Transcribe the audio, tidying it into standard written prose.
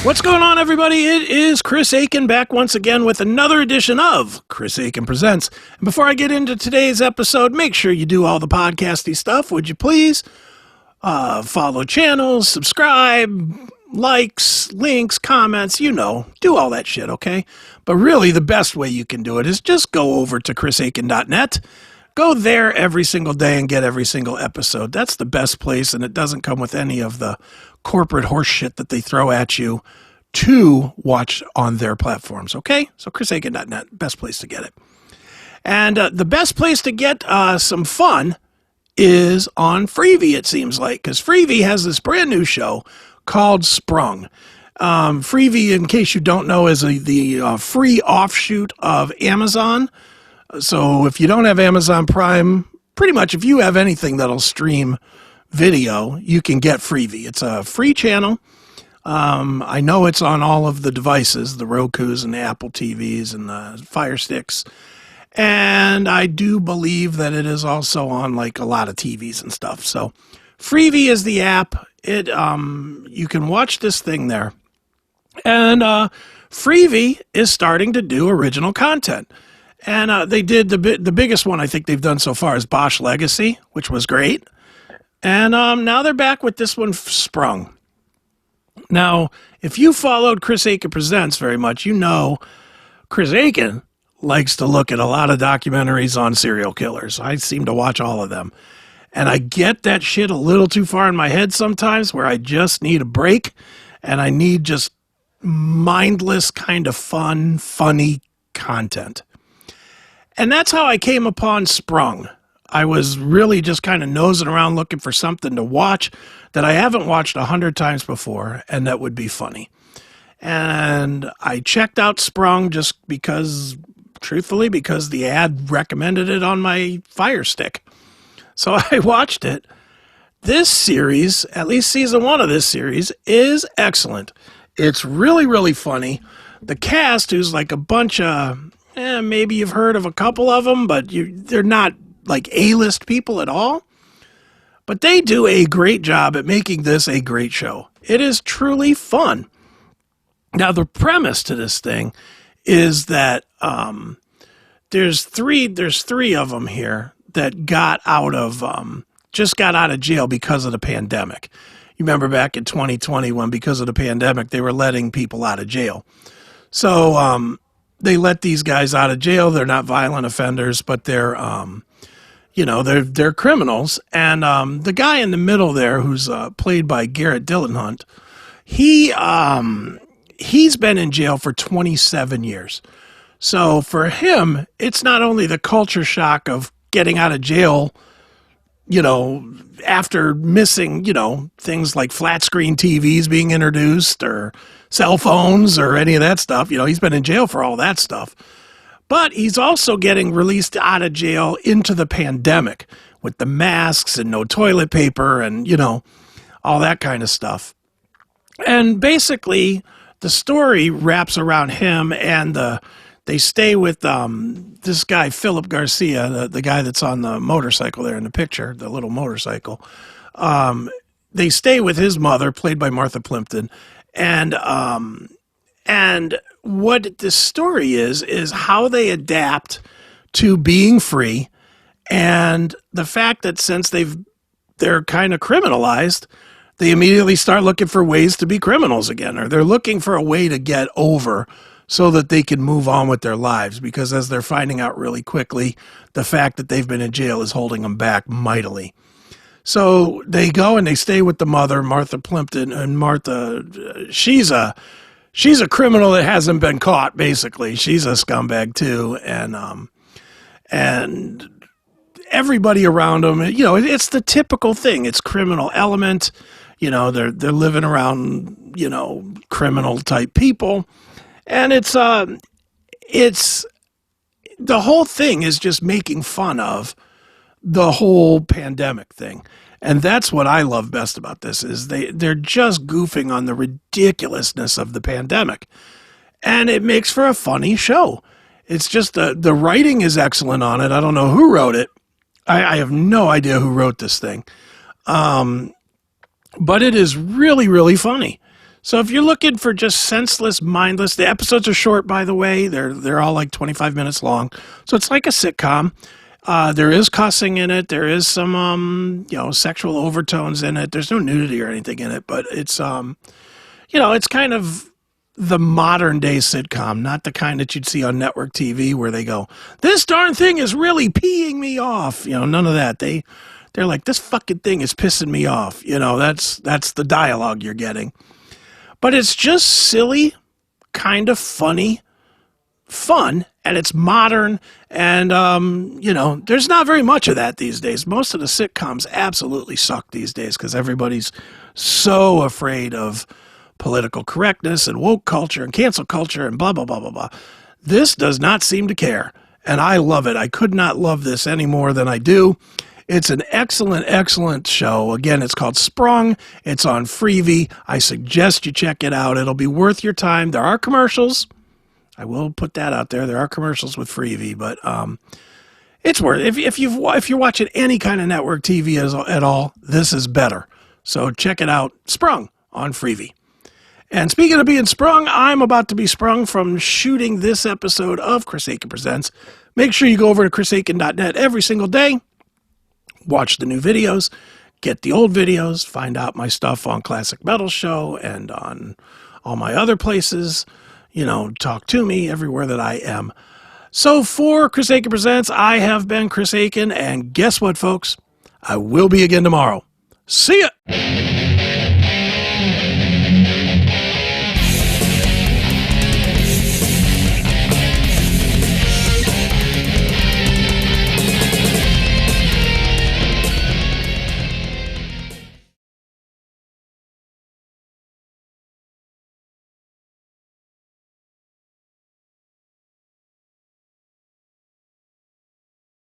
What's going on, everybody? It is Chris Akin back once again with another edition of Chris Akin Presents. And before I get into today's episode, make sure you do all the podcasty stuff, would you please? Follow channels, subscribe, likes, links, comments, do all that shit, okay? But really, the best way you can do it is just go over to chrisakin.net. Go there every single day and get every single episode. That's the best place, and it doesn't come with any of the corporate horse shit that they throw at you to watch on their platforms, okay? So chrisakin.net, best place to get it. And the best place to get some fun is on Freevee, it seems like, because Freevee has this brand new show called SPRUNG. Freevee, in case you don't know, is the free offshoot of Amazon. So if you don't have Amazon Prime, pretty much if you have anything that'll stream video, you can get Freevee. It's a free channel. I know it's on all of the devices, the Rokus and the Apple TVs and the Fire Sticks. And I do believe that it is also on like a lot of TVs and stuff. So Freevee is the app. You can watch this thing there. And Freevee is starting to do original content. And they did the biggest one I think they've done so far is Bosch Legacy, which was great. And now they're back with this one, Sprung. Now, if you followed Chris Akin Presents very much, you know Chris Akin likes to look at a lot of documentaries on serial killers. I seem to watch all of them. And I get that shit a little too far in my head sometimes where I just need a break and I need just mindless kind of fun, funny content. And that's how I came upon Sprung. I was really just kind of nosing around looking for something to watch that I haven't watched 100 times before and that would be funny. And I checked out Sprung just because, truthfully, because the ad recommended it on my Fire Stick. So I watched it. This series, at least season 1 of this series, is excellent. It's really, really funny. The cast, who's like a bunch of... maybe you've heard of a couple of them, but they're not like A-list people at all. But they do a great job at making this a great show. It is truly fun. Now, the premise to this thing is that there's three of them here that just got out of jail because of the pandemic. You remember back in 2020 when, because of the pandemic, they were letting people out of jail. So, they let these guys out of jail. They're not violent offenders, but they're criminals. And the guy in the middle there, who's played by Garrett Dillahunt, he's been in jail for 27 years. So for him, it's not only the culture shock of getting out of jail, after missing, things like flat screen TVs being introduced or cell phones or any of that stuff. He's been in jail for all that stuff. But he's also getting released out of jail into the pandemic with the masks and no toilet paper and, all that kind of stuff. And basically, the story wraps around him and they stay with this guy, Philip Garcia, the guy that's on the motorcycle there in the picture, the little motorcycle. They stay with his mother, played by Martha Plimpton. And what this story is how they adapt to being free, and the fact that since they're kind of criminalized, they immediately start looking for ways to be criminals again, or they're looking for a way to get over so that they can move on with their lives, because as they're finding out really quickly, the fact that they've been in jail is holding them back mightily. So they go and they stay with the mother, Martha Plimpton, and Martha, she's a criminal that hasn't been caught, basically. She's a scumbag too, and everybody around them, it's the typical thing. It's criminal element. They're living around, criminal type people. And it's the whole thing is just making fun of the whole pandemic thing. And that's what I love best about this is they're just goofing on the ridiculousness of the pandemic. And it makes for a funny show. It's just the writing is excellent on it. I don't know who wrote it. I have no idea who wrote this thing. But it is really, really funny. So if you're looking for just senseless, mindless, the episodes are short, by the way. They're all like 25 minutes long. So it's like a sitcom. There is cussing in it. There is some, sexual overtones in it. There's no nudity or anything in it, but it's, it's kind of the modern day sitcom, not the kind that you'd see on network TV where they go, this darn thing is really peeing me off. None of that. They're like, this fucking thing is pissing me off. That's the dialogue you're getting. But it's just silly, kind of funny, fun, and it's modern. And, there's not very much of that these days. Most of the sitcoms absolutely suck these days because everybody's so afraid of political correctness and woke culture and cancel culture and blah, blah, blah, blah, blah. This does not seem to care. And I love it. I could not love this any more than I do. It's an excellent, excellent show. Again, it's called Sprung. It's on Freevee. I suggest you check it out. It'll be worth your time. There are commercials. I will put that out there. There are commercials with Freevee, but it's worth it. If you're watching any kind of network TV at all, this is better. So check it out. Sprung on Freevee. And speaking of being sprung, I'm about to be sprung from shooting this episode of Chris Akin Presents. Make sure you go over to chrisakin.net every single day. Watch the new videos, get the old videos, find out my stuff on Classic Metal Show and on all my other places. Talk to me everywhere that I am. So for Chris Akin Presents, I have been Chris Akin, and guess what, folks? I will be again tomorrow. See ya!